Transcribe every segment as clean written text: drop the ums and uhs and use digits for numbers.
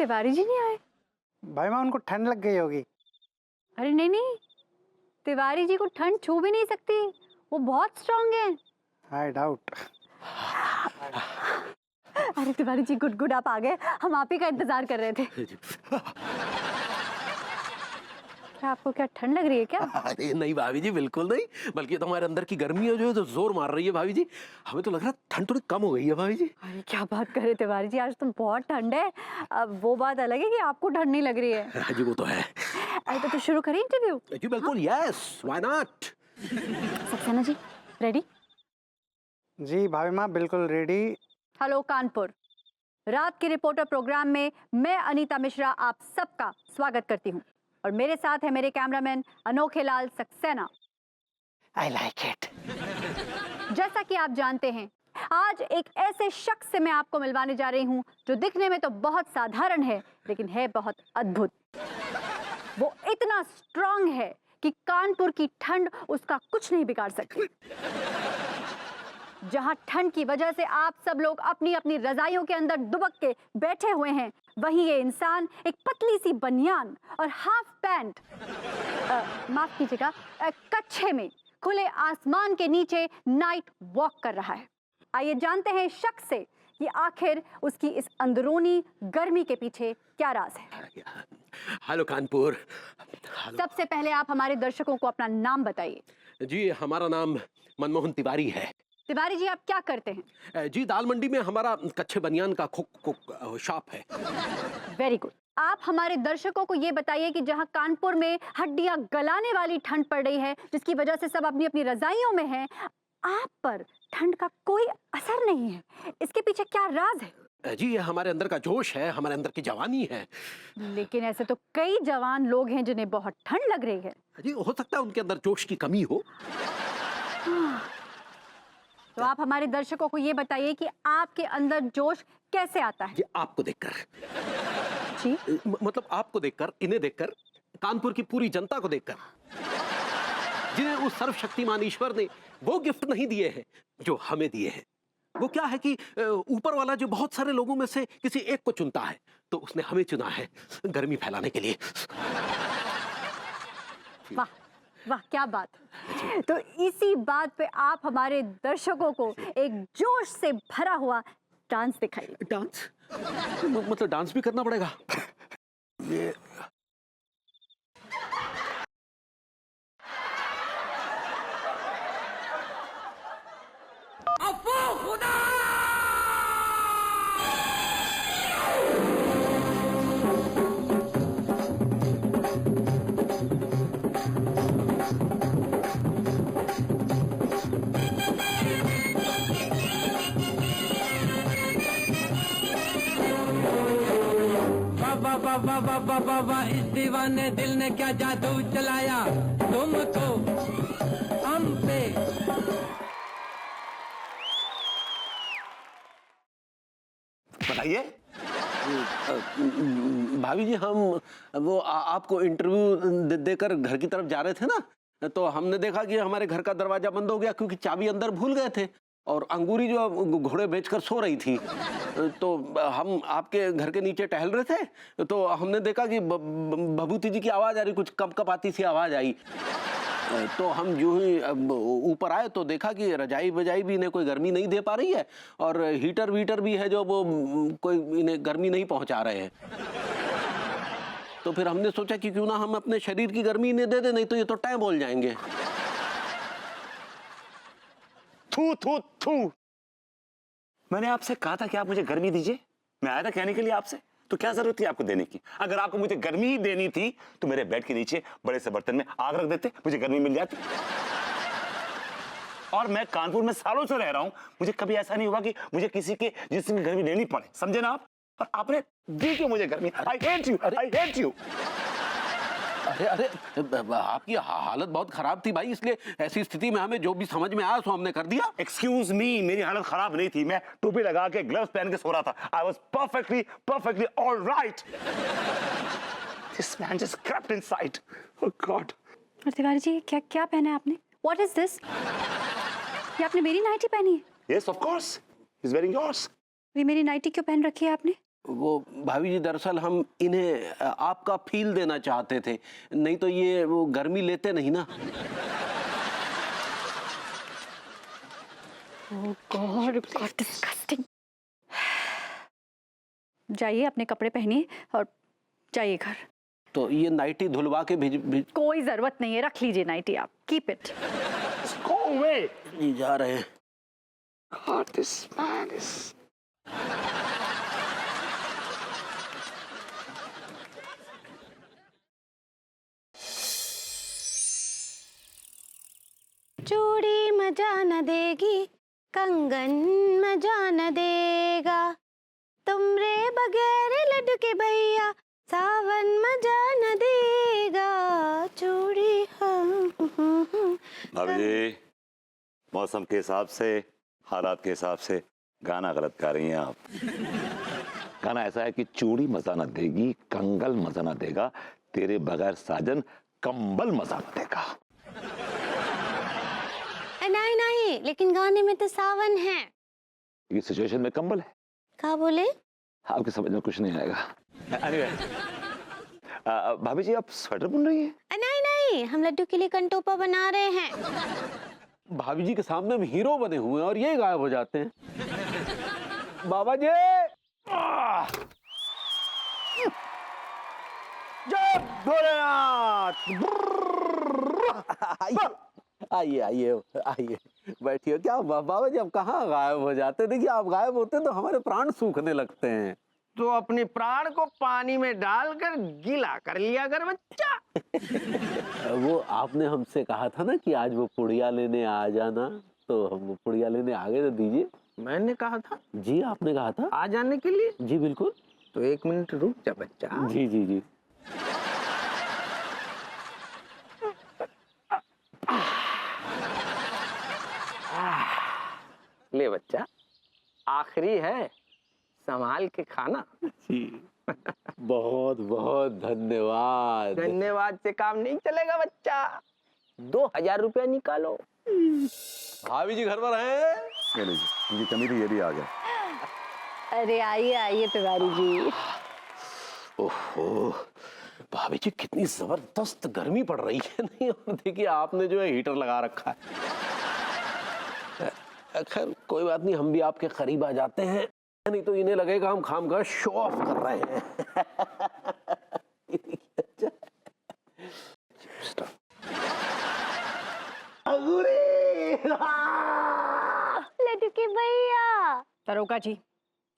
तिवारी जी नहीं आए? भाई माँ उनको ठंड लग गई होगी। अरे नहीं नहीं, तिवारी जी को ठंड छू भी नहीं सकती, वो बहुत स्ट्रांग हैं। I doubt. अरे तिवारी जी गुड गुड, आप आ गए, हम आप ही का इंतजार कर रहे थे। क्या आपको क्या ठंड लग रही है क्या? अरे नहीं भाभी जी, बिल्कुल नहीं, बल्कि तो हमारे अंदर की गर्मी है जो है तो जोर मार रही है भाभी जी। हमें तो लग रहा है ठंड थोड़ी कम हो गई है भाभी जी। अरे क्या बात कर रहे तिवारी जी, आज तो बहुत ठंड है। अब वो बात अलग है कि आपको ठंड नहीं लग रही है। हाँ जी वो तो है। अरे तो शुरू करें इंटरव्यू? जी बिल्कुल, yes why not. Saxena ji ready? जी भाभी माँ बिल्कुल रेडी। हेलो कानपुर, रात के रिपोर्टर प्रोग्राम में मैं अनीता मिश्रा आप सबका स्वागत करती हूँ और मेरे साथ है मेरे cameraman Anokhe Lal Saxena. I like it. जैसा कि आप जानते हैं, आज एक ऐसे शख्स से मैं आपको मिलवाने जा रही हूँ जो दिखने में तो बहुत साधारण है लेकिन है बहुत अद्भुत। वो इतना स्ट्रांग है कि कानपुर की ठंड उसका कुछ नहीं बिगाड़ सकती। जहां ठंड की वजह से आप सब लोग अपनी अपनी रजाइयों के अंदर दुबक के बैठे हुए हैं, वहीं ये इंसान एक पतली सी बनियान और हाफ पैंट, माफ कीजिएगा, कच्छे में खुले आसमान के नीचे नाइट वॉक कर रहा है। आइए जानते हैं शख्स से कि आखिर उसकी इस अंदरूनी गर्मी के पीछे क्या राज है। हेलो कानपुर। सबसे पहले आप हमारे दर्शकों को अपना नाम बताइए। जी हमारा नाम मनमोहन तिवारी है। तिवारी जी आप क्या करते हैं? जी दाल मंडी में हमारा कच्चे बनियान का शॉप है। Very good. आप हमारे दर्शकों को ये बताइए कि जहां कानपुर में हड्डियां गलाने वाली ठंड पड़ रही है जिसकी वजह से सब अपनी अपनी रजाइयों में हैं, आप पर ठंड का कोई असर नहीं है, इसके पीछे क्या राज है? जी ये हमारे अंदर का जोश है, हमारे अंदर की जवानी है। लेकिन ऐसे तो कई जवान लोग हैं जिन्हें बहुत ठंड लग रही है। जी हो सकता है उनके अंदर जोश की कमी हो। तो आप हमारे दर्शकों को ये बताइए कि आपके अंदर जोश कैसे आता है? जी आपको देखकर। जी मतलब आपको देखकर, इन्हें देखकर, कानपुर की पूरी जनता को देखकर, जिन्हें उस सर्वशक्तिमान ईश्वर ने वो गिफ्ट नहीं दिए हैं जो हमें दिए हैं। वो क्या है कि ऊपर वाला जो बहुत सारे लोगों में से किसी एक को चुनता है, तो उसने हमें चुना है गर्मी फैलाने के लिए। वाह वाह क्या बात। तो इसी बात पे आप हमारे दर्शकों को एक जोश से भरा हुआ डांस दिखाइए। डांस? मतलब डांस भी करना पड़ेगा? ये बाबा इस दीवाने दिल ने क्या जादू चलाया तुमको हम पे। बताइए। भाभी जी हम वो आपको इंटरव्यू देकर घर की तरफ जा रहे थे ना, तो हमने देखा कि हमारे घर का दरवाजा बंद हो गया क्योंकि चाबी अंदर भूल गए थे और अंगूरी जो घोड़े बेचकर सो रही थी। तो हम आपके घर के नीचे टहल रहे थे तो हमने देखा कि भभूति जी की आवाज आ रही, कुछ कपकपाती सी आवाज आई। तो हम जो ही ऊपर आए तो देखा कि रजाई बजाई भी इन्हें कोई गर्मी नहीं दे पा रही है और हीटर वीटर भी है जो वो कोई इन्हें गर्मी नहीं पहुंचा रहे हैं। तो फिर हमने सोचा कि क्यों ना हम अपने शरीर की गर्मी इन्हें दे दें, नहीं तो ये तो टैं बोल जाएंगे। थू थू थू। मैंने आपसे कहा था कि आप मुझे गर्मी दीजिए, मैं आया था कहने के लिए आपसे, तो क्या जरूरत थी आपको देने की? अगर आपको मुझे गर्मी ही देनी थी तो मेरे बेड के नीचे बड़े से बर्तन में आग रख देते, मुझे गर्मी मिल जाती। और मैं कानपुर में सालों से रह रहा हूं, मुझे कभी ऐसा नहीं हुआ कि मुझे किसी के जिस्म की गर्मी लेनी पड़े, समझे ना आप? और आपने दी क्यों मुझे गर्मी? I hate you, I hate you. अरे अरे आपकी हालत बहुत खराब थी भाई, इसलिए ऐसी स्थिति में हमें जो भी समझ में आया सो हमने कर दिया। एक्सक्यूज मी, मेरी हालत खराब नहीं थी, मैं टोपी लगा के ग्लव्स पहन के सो रहा था। I was perfectly all right. This man just crept inside. Oh God. और तिवारी जी क्या क्या पहना है आपने? What is this? ये आपने मेरी नाइटी पहनी है? Yes, of course. He's wearing yours. ये मेरी नाइटी क्यों पहन रखी है आपने? वो भाभी जी दरअसल हम इन्हें आपका फील देना चाहते थे, नहीं तो ये वो गर्मी लेते नहीं ना। Oh God, God, disgusting. जाइए अपने कपड़े पहनिए और जाइए घर। तो ये नाइटी धुलवा के भेज कोई जरूरत नहीं है, रख लीजिए नाइटी आप, कीप इट। Go away. ये जा रहे हैं। God, this man is. चूड़ी मजा न देगी, कंगन मजा न देगा, तुमरे बगैर लड्डू के भैया सावन मजा न देगा, चूड़ी। भाभी जी, मौसम के हिसाब से, हालात के हिसाब से गाना गलत गा रही हैं आप। गाना ऐसा है कि चूड़ी मजा न देगी, कंगन मजा न देगा, तेरे बगैर साजन कंबल मजा न देगा। नहीं नहीं, लेकिन गाने में तो सावन है। ये सिचुएशन में कंबल है। क्या बोले? आपकी समझ में कुछ नहीं आएगा। Anyway, भाभी जी आप स्वेटर बुन रही हैं? नहीं नहीं, हम लड्डू के लिए कंटोपा बना रहे हैं। भाभी जी के सामने हम हीरो बने हुए हैं और ये गायब हो जाते हैं। बाबा जी, जय भोलेनाथ। आइए आइए आइए, बैठिए। क्या बाबा जी आप कहाँ गायब हो जाते? देखिए आप गायब होते हैं तो हमारे प्राण सूखने लगते हैं। तो अपने प्राण को पानी में डालकर गीला कर लिया कर बच्चा। वो आपने हमसे कहा था ना कि आज वो पुड़िया लेने आ जाना, तो हम वो पुड़िया लेने आ गए। तो दीजिए। मैंने कहा था? जी आपने कहा था आ जाने के लिए। जी बिल्कुल। तो 1 मिनट रुक जा बच्चा। जी जी जी। ले बच्चा, आखिरी है, संभाल के खाना। जी बहुत बहुत धन्यवाद। धन्यवाद से काम नहीं चलेगा बच्चा। 2000 रुपया निकालो। भाभी जी घर पर हैं? ये लीजिए, इनकी कमी थी, ये भी आ गया। अरे आइए आइए तिवारी जी। ओहो, भाभी जी कितनी जबरदस्त गर्मी पड़ रही है। नहीं, और देखिए आपने जो है हीटर लगा रखा है। खैर कोई बात नहीं, हम भी आपके करीब आ जाते हैं, नहीं तो इन्हें लगेगा हम खामखा शो ऑफ कर रहे हैं। लड्डू के भैया। दरोगा जी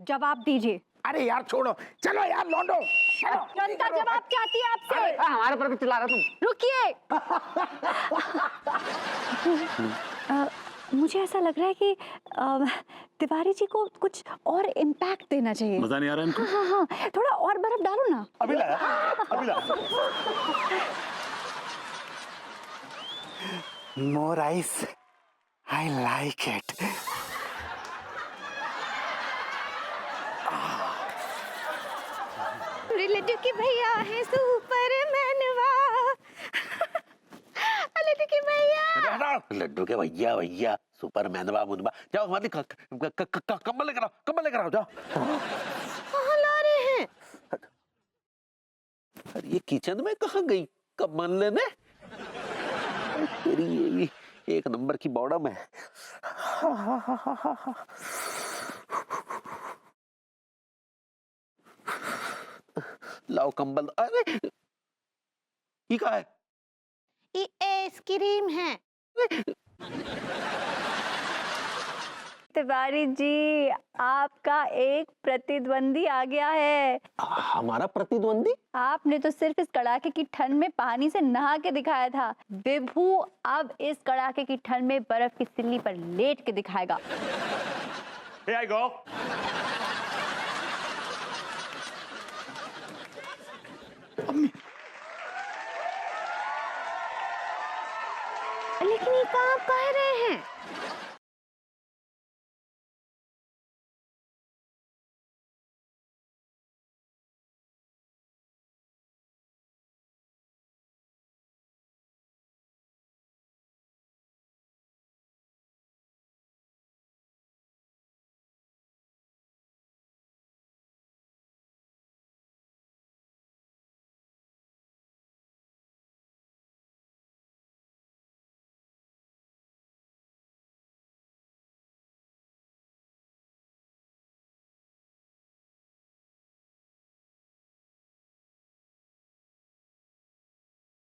जवाब दीजिए। अरे यार छोड़ो, चलो यार लौंडो। जनता जवाब चाहती है आपसे। हमारे पर भी चिल्ला रहा तुम। रुकिए। मुझे ऐसा लग रहा है कि तिवारी जी को कुछ और इम्पैक्ट देना चाहिए। मजा नहीं आ रहा इनको? हाँ हाँ हाँ, थोड़ा और बर्फ डालो ना। अभी लाया, अभी लाया। More ice. I like it. Laddu के भैया है सुपरमैनवा। लड्डू के भैया। लड्डू के भैया भैया सुपरमैनवा मुनवा। जाओ हमारे कंबल लेकर आओ, कंबल लेकर आओ, जाओ। कहाँ ला रहे हैं? अरे ये किचन में कहाँ गई कंबल लेने? तेरी ये भी एक नंबर की बॉडम है। लाओ कंबल। अरे ये क्या है? ये आइसक्रीम है। तिवारी जी आपका एक प्रतिद्वंदी आ गया है। हमारा प्रतिद्वंदी? आपने तो सिर्फ इस कड़ाके की ठंड में पानी से नहा के दिखाया था। विभू अब इस कड़ाके की ठंड में बर्फ की सिल्ली पर लेट के दिखाएगा। Here I go. लेकिन ये कहाँ कह रहे हैं?